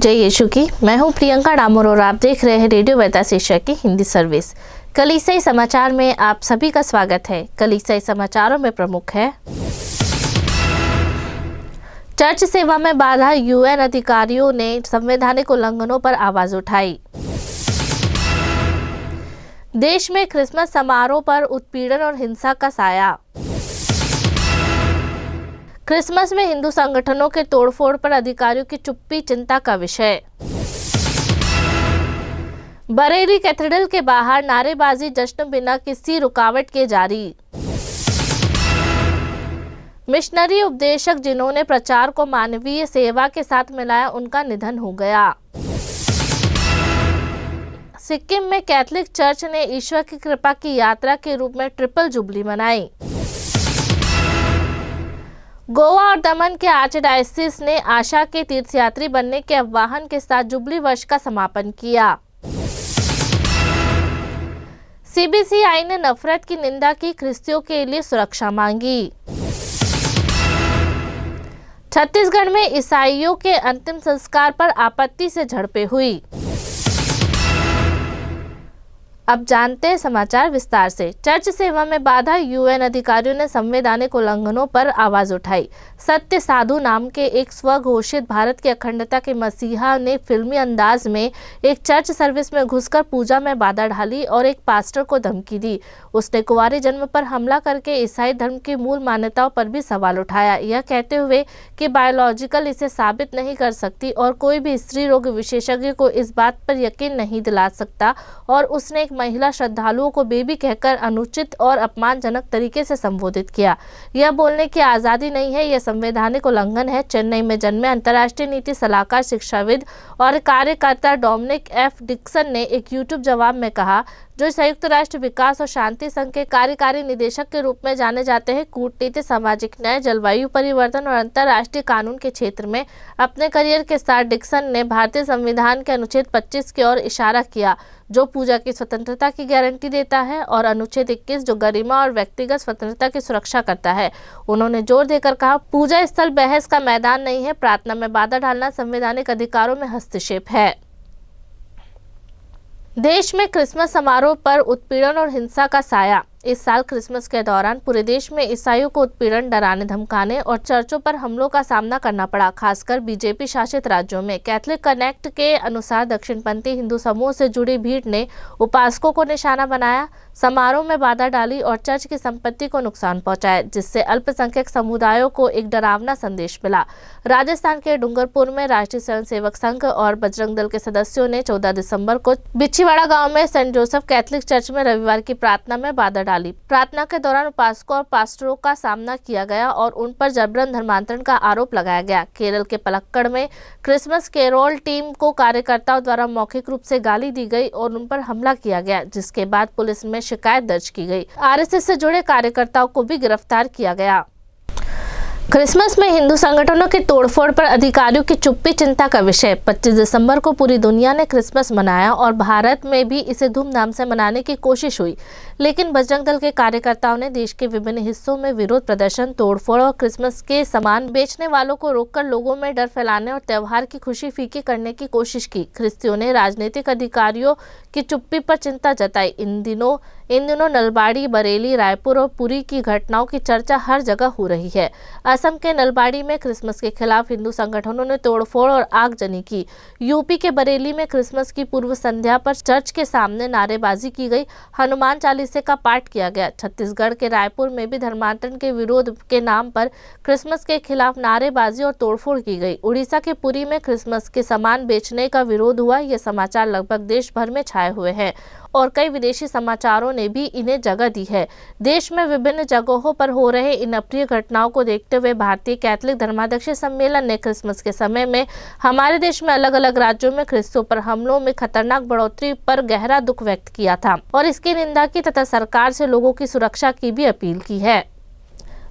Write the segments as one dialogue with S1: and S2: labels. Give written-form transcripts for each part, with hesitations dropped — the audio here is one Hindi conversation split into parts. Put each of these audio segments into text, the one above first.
S1: जय यीशु की। मैं हूं प्रियंका डामोर और आप देख रहे हैं रेडियो वेदा शीर्षक की हिंदी सर्विस। कलीसियाई समाचार में आप सभी का स्वागत है। कलीसियाई समाचारों में प्रमुख है, चर्च सेवा में बाधा, यूएन अधिकारियों ने संवैधानिक उल्लंघनों पर आवाज उठाई। देश में क्रिसमस समारोह पर उत्पीड़न और हिंसा का साया। क्रिसमस में हिंदू संगठनों के तोड़फोड़ पर अधिकारियों की चुप्पी चिंता का विषय। बरेली कैथेड्रल के बाहर नारेबाजी, जश्न बिना किसी रुकावट के जारी। मिशनरी उपदेशक जिन्होंने प्रचार को मानवीय सेवा के साथ मिलाया, उनका निधन हो गया। सिक्किम में कैथोलिक चर्च ने ईश्वर की कृपा की यात्रा के रूप में ट्रिपल जुबली मनाई। गोवा और दमन के आर्चडायसिस ने आशा के तीर्थयात्री बनने के आह्वान के साथ जुबली वर्ष का समापन किया। सीबीसीआई ने नफरत की निंदा की, ख्रिस्तियों के लिए सुरक्षा मांगी। छत्तीसगढ़ में ईसाइयों के अंतिम संस्कार पर आपत्ति से झड़पें हुई। अब जानते हैं समाचार विस्तार से। चर्च सेवा में बाधा, यूएन अधिकारियों ने संवैधानिक उल्लंघनों पर आवाज उठाई। सत्य साधु नाम के एक स्वघोषित भारत की अखंडता के मसीहा ने फिल्मी अंदाज में एक चर्च सर्विस में घुसकर पूजा में बाधा डाली और एक पास्टर को धमकी दी। उसने कुंवारी जन्म पर हमला करके ईसाई धर्म की मूल मान्यताओं पर भी सवाल उठाया, यह कहते हुए कि बायोलॉजिकल इसे साबित नहीं कर सकती और कोई भी स्त्री रोग विशेषज्ञ को इस बात पर यकीन नहीं दिला सकता। और उसने एक महिला श्रद्धालुओं को बेबी कहकर अनुचित और अपमानजनक तरीके से संबोधित किया। यह बोलने की आज़ादी नहीं है, यह संवैधानिक उल्लंघन है। चेन्नई में जन्मे अंतर्राष्ट्रीय नीति सलाहकार, शिक्षाविद और कार्यकर्ता डोमिनिक एफ डिक्सन ने एक यूट्यूब जवाब में कहा, जो संयुक्त राष्ट्र विकास और शांति संघ के कार्यकारी निदेशक के रूप में जाने जाते हैं, कूटनीति, सामाजिक न्याय, जलवायु परिवर्तन और अंतर्राष्ट्रीय कानून के क्षेत्र में अपने करियर के साथ डिक्सन ने भारतीय संविधान के अनुच्छेद 25 की ओर इशारा किया, जो पूजा की स्वतंत्रता की गारंटी देता है, और अनुच्छेद 21 जो गरिमा और व्यक्तिगत स्वतंत्रता की सुरक्षा करता है। उन्होंने जोर देकर कहा, पूजा स्थल बहस का मैदान नहीं है। प्रार्थना में बाधा डालना संवैधानिक अधिकारों में हस्तक्षेप है। देश में क्रिसमस समारोह पर उत्पीड़न और हिंसा का साया। इस साल क्रिसमस के दौरान पूरे देश में ईसाइयों को उत्पीड़न, डराने धमकाने और चर्चों पर हमलों का सामना करना पड़ा, खासकर बीजेपी शासित राज्यों में। कैथलिक कनेक्ट के अनुसार दक्षिणपंथी हिंदू समूह से जुड़ी भीड़ ने उपासकों को निशाना बनाया, समारोह में बाधा डाली और चर्च की संपत्ति को नुकसान पहुंचाया, जिससे अल्पसंख्यक समुदायों को एक डरावना संदेश मिला। राजस्थान के डूंगरपुर में राष्ट्रीय स्वयंसेवक संघ और बजरंग दल के सदस्यों ने 14 दिसंबर को बिछीवाड़ा गांव में सेंट जोसेफ कैथलिक चर्च में रविवार की प्रार्थना में बाधा डाली। प्रार्थना के दौरान उपासकों और पास्टरों का सामना किया गया और उन पर जबरन धर्मांतरण का आरोप लगाया गया। केरल के पलक्कड़ में क्रिसमस कैरोल टीम को कार्यकर्ताओं द्वारा मौखिक रूप से गाली दी गई और उन पर हमला किया गया, जिसके बाद पुलिस में शिकायत दर्ज की गई। आरएसएस से जुड़े कार्यकर्ताओं को भी गिरफ्तार किया गया। क्रिसमस में हिंदू संगठनों के तोड़फोड़ पर अधिकारियों की चुप्पी चिंता का विषय। 25 दिसंबर को पूरी दुनिया ने क्रिसमस मनाया और भारत में भी इसे धूमधाम से मनाने की कोशिश हुई, लेकिन बजरंग दल के कार्यकर्ताओं ने देश के विभिन्न हिस्सों में विरोध प्रदर्शन, तोड़फोड़ और क्रिसमस के सामान बेचने वालों को रोककर लोगों में डर फैलाने और त्योहार की खुशी फीकी करने की कोशिश की। ख्रिस्तियों ने राजनीतिक अधिकारियों की चुप्पी पर चिंता जताई। इन दिनों नलबाड़ी, बरेली, रायपुर और पुरी की घटनाओं की चर्चा हर जगह हो रही है। असम के नलबाड़ी में क्रिसमस के खिलाफ हिंदू संगठनों ने तोड़फोड़ और आगजनी की। यूपी के बरेली में क्रिसमस की पूर्व संध्या पर चर्च के सामने नारेबाजी की गई, हनुमान चालीसे का पाठ किया गया। छत्तीसगढ़ के रायपुर में भी धर्मांतरण के विरोध के नाम पर क्रिसमस के खिलाफ नारेबाजी और तोड़फोड़ की गई। उड़ीसा के पुरी में क्रिसमस के सामान बेचने का विरोध हुआ। ये समाचार लगभग देश भर में छाए हुए हैं और कई विदेशी समाचारों ने भी इन्हें जगह दी है। देश में विभिन्न जगहों पर हो रहे इन अप्रिय घटनाओं को देखते हुए भारतीय कैथलिक धर्माध्यक्ष सम्मेलन ने क्रिसमस के समय में हमारे देश में अलग अलग राज्यों में ख्रिस्तियों पर हमलों में खतरनाक बढ़ोतरी पर गहरा दुख व्यक्त किया था और इसकी निंदा की तथा सरकार से लोगों की सुरक्षा की भी अपील की है।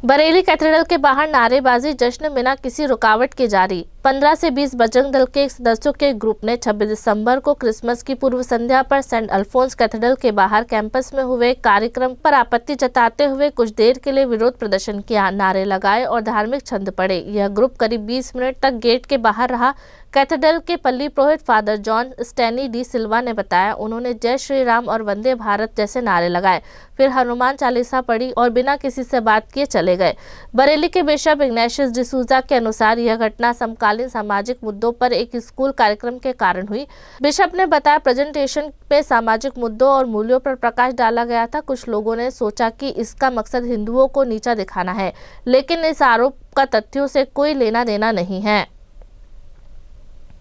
S1: बरेली कैथेड्रल के बाहर नारेबाजी, जश्न बिना किसी रुकावट के जारी। 15 से 20 बजरंग दल के सदस्यों के ग्रुप ने 26 दिसंबर को क्रिसमस की पूर्व संध्या पर सेंट अल्फोंस कैथेड्रल के बाहर कैंपस में हुए कार्यक्रम पर आपत्ति जताते हुए कुछ देर के लिए विरोध प्रदर्शन किया, नारे लगाए और धार्मिक छंद पढ़े। यह ग्रुप करीब 20 मिनट तक गेट के बाहर रहा। कैथेड्रल के पल्ली पुरोहित फादर जॉन स्टैनी डी सिल्वा ने बताया, उन्होंने जय श्री राम और वंदे भारत जैसे नारे लगाए, फिर हनुमान चालीसा पढ़ी और बिना किसी से बात किए चले गए। बरेली के बिशप इग्नाशियस डिसूजा के अनुसार यह घटना समकालीन सामाजिक मुद्दों पर एक स्कूल कार्यक्रम के कारण हुई। बिशप ने बताया, प्रेजेंटेशन में सामाजिक मुद्दों और मूल्यों पर प्रकाश डाला गया था। कुछ लोगों ने सोचा कि इसका मकसद हिंदुओं को नीचा दिखाना है, लेकिन इस आरोप का तथ्यों से कोई लेना देना नहीं है।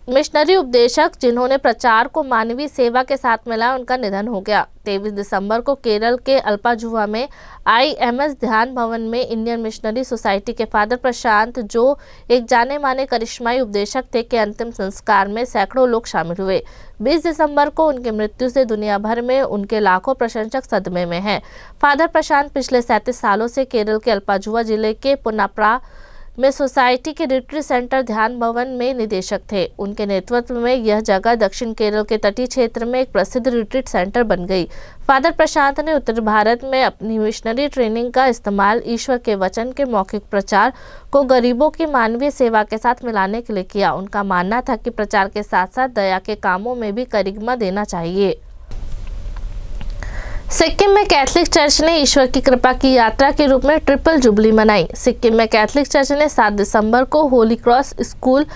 S1: मिशनरी उपदेशक जिन्होंने प्रचार को मानवीय सेवा के साथ मिलाया, उनका निधन हो गया। 23 दिसंबर को केरल के अल्पाजुआ में IMS ध्यान भवन में इंडियन मिशनरी सोसाइटी के फादर प्रशांत, जो एक जाने माने करिश्माई उपदेशक थे, के अंतिम संस्कार में सैकड़ों लोग शामिल हुए। 20 दिसंबर को उनकी मृत्यु से दुनिया भर में उनके लाखों प्रशंसक सदमे में हैं। फादर प्रशांत पिछले 37 सालों से केरल के अल्पाजुआ जिले के पुनाप्रा में सोसाइटी के रिट्रीट सेंटर ध्यान भवन में निदेशक थे। उनके नेतृत्व में यह जगह दक्षिण केरल के तटीय क्षेत्र में एक प्रसिद्ध रिट्रीट सेंटर बन गई। फादर प्रशांत ने उत्तर भारत में अपनी मिशनरी ट्रेनिंग का इस्तेमाल ईश्वर के वचन के मौखिक प्रचार को गरीबों की मानवीय सेवा के साथ मिलाने के लिए किया। उनका मानना था कि प्रचार के साथ साथ दया के कामों में भी करिश्मा देना चाहिए। सिक्किम में कैथोलिक चर्च ने ईश्वर की कृपा की यात्रा के रूप में ट्रिपल जुबली मनाई। सिक्किम में कैथोलिक चर्च ने 7 दिसंबर को होली क्रॉस स्कूल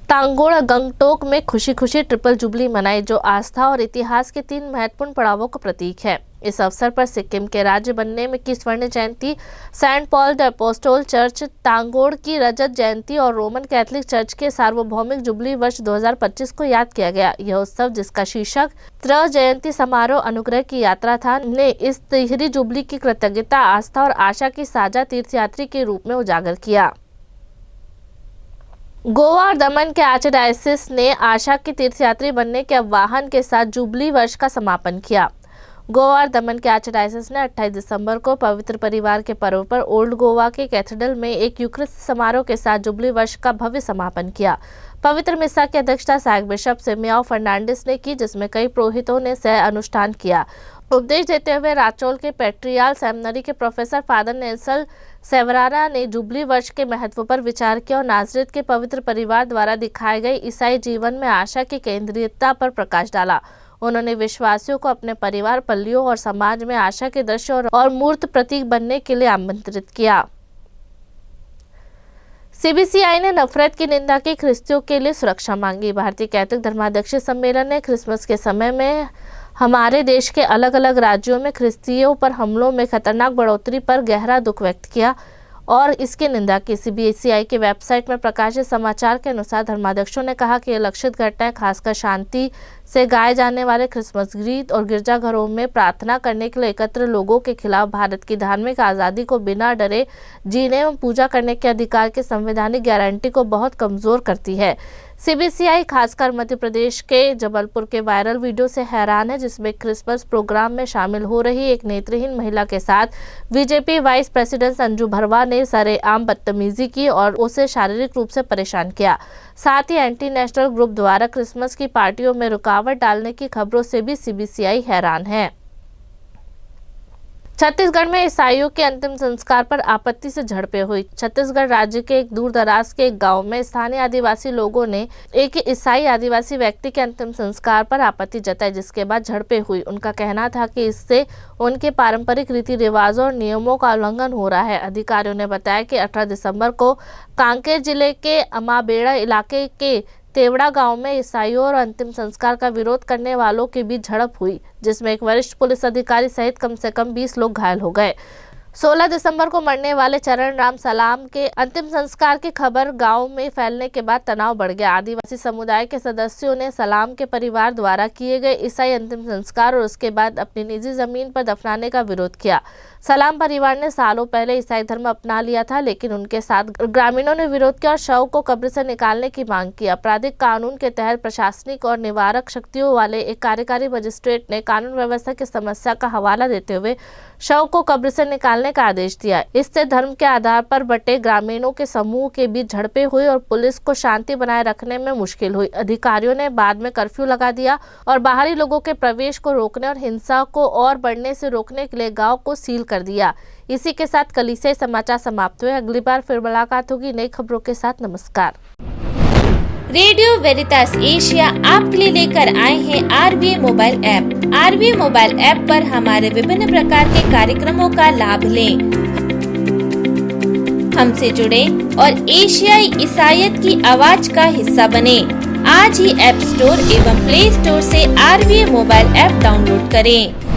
S1: तांगोड़ गंगटोक में खुशी खुशी ट्रिपल जुबली मनाई, जो आस्था और इतिहास के 3 महत्वपूर्ण पड़ावों का प्रतीक है। इस अवसर पर सिक्किम के राज्य बनने में की स्वर्ण जयंती, Saint Paul the apostle church Tangod की रजत जयंती और रोमन कैथोलिक चर्च के सार्वभौमिक जुबली वर्ष 2025 को याद किया गया। यह उत्सव, जिसका शीर्षक त्र जयंती समारोह अनुग्रह की यात्रा था, ने इस तिहरी जुबली की कृतज्ञता, आस्था और आशा की साझा तीर्थयात्री के रूप में उजागर किया। गोवा और दमन के आर्चडायसिस ने आशा के तीर्थयात्री बनने के आह्वान के साथ जुबली वर्ष का समापन किया। गोवा और दमन के आर्चडायसिस ने 28 दिसंबर को पवित्र परिवार के पर्व पर ओल्ड गोवा के कैथेड्रल में एक यूक्रिस्ट समारोह के साथ जुबली वर्ष का भव्य समापन किया। पवित्र मिसा की अध्यक्षता सहायक बिशप सिमियाओ फर्नांडिस ने की, जिसमें कई पुरोहितों ने सह अनुष्ठान किया। उपदेश देते हुए राचौल के पेट्रियाल सेमिनरी के प्रोफेसर फादर नेल्सन सेवरारा ने जुबली वर्ष के महत्व पर विचार किया और नाजरेत के पवित्र परिवार द्वारा दिखाए गए ईसाई जीवन में आशा की केंद्रीयता पर प्रकाश डाला। उन्होंने विश्वासियों को अपने परिवार, पल्लियों और समाज में आशा के दृश्य और मूर्त प्रतीक बनने के लिए आमंत्रित किया। CBCI ने नफरत की निंदा की, ख्रिस्तियों के लिए सुरक्षा मांगी। भारतीय कैथोलिक धर्माध्यक्षीय सम्मेलन ने क्रिसमस के समय में हमारे देश के अलग अलग राज्यों में ख्रिस्तियों पर हमलों में खतरनाक बढ़ोतरी पर गहरा दुख व्यक्त किया और इसकी निंदा की। CBCI की वेबसाइट में प्रकाशित समाचार के अनुसार धर्माध्यक्षों ने कहा कि ये लक्षित घटनाएं खासकर शांति से गाए जाने वाले क्रिसमस गीत और गिरजाघरों में प्रार्थना करने के लिए एकत्र लोगों के खिलाफ भारत की धार्मिक आज़ादी को बिना डरे जीने एवं पूजा करने के अधिकार की संवैधानिक गारंटी को बहुत कमजोर करती है। CBCI खासकर मध्य प्रदेश के जबलपुर के वायरल वीडियो से हैरान है, जिसमें क्रिसमस प्रोग्राम में शामिल हो रही एक नेत्रहीन महिला के साथ बीजेपी वाइस प्रेसिडेंट संजू भरवा ने सरेआम बदतमीजी की और उसे शारीरिक रूप से परेशान किया। साथ ही एंटी नेशनल ग्रुप द्वारा क्रिसमस की पार्टियों में रुकावट डालने की खबरों से भी CBCI हैरान है। छत्तीसगढ़ में ईसाइयों के अंतिम संस्कार पर आपत्ति से झड़पें हुई। छत्तीसगढ़ राज्य के एक दूर दराज के एक गांव में स्थानीय आदिवासी लोगों ने एक ईसाई आदिवासी व्यक्ति के अंतिम संस्कार पर आपत्ति जताई, जिसके बाद झड़पें हुई। उनका कहना था कि इससे उनके पारंपरिक रीति रिवाजों और नियमों का उल्लंघन हो रहा है। अधिकारियों ने बताया कि 18 दिसंबर को कांकेर जिले के अमाबेड़ा इलाके के तेवड़ा गांव में ईसाइयों और अंतिम संस्कार का विरोध करने वालों के बीच झड़प हुई, जिसमें एक वरिष्ठ पुलिस अधिकारी सहित कम से कम 20 लोग घायल हो गए। 16 दिसंबर को मरने वाले चरण राम सलाम के अंतिम संस्कार की खबर गांव में फैलने के बाद तनाव बढ़ गया। आदिवासी समुदाय के सदस्यों ने सलाम के परिवार द्वारा किए गए ईसाई अंतिम संस्कार और उसके बाद अपनी निजी जमीन पर दफनाने का विरोध किया। सलाम परिवार ने सालों पहले ईसाई धर्म अपना लिया था, लेकिन उनके साथ ग्रामीणों ने विरोध किया और शव को कब्र से निकालने की मांग की। आपराधिक कानून के तहत प्रशासनिक और निवारक शक्तियों वाले एक कार्यकारी मजिस्ट्रेट ने कानून व्यवस्था की समस्या का हवाला देते हुए शव को कब्र से निकालने निकालने का आदेश दिया। इससे धर्म के आधार पर बटे ग्रामीणों के समूह के बीच झड़पें हुई और पुलिस को शांति बनाए रखने में मुश्किल हुई। अधिकारियों ने बाद में कर्फ्यू लगा दिया और बाहरी लोगों के प्रवेश को रोकने और हिंसा को और बढ़ने से रोकने के लिए गाँव को सील कर दिया। इसी के साथ कलीसियाई समाचार समाप्त हुए। अगली बार फिर मुलाकात होगी नई खबरों के साथ। नमस्कार।
S2: रेडियो वेरितास एशिया आपके लिए लेकर आए हैं RVA mobile app. RVA mobile app पर हमारे विभिन्न प्रकार के कार्यक्रमों का लाभ लें, हमसे जुड़े और एशियाई ईसाईयत की आवाज का हिस्सा बने। आज ही ऐप स्टोर एवं प्ले स्टोर से RVA मोबाइल ऐप डाउनलोड करें।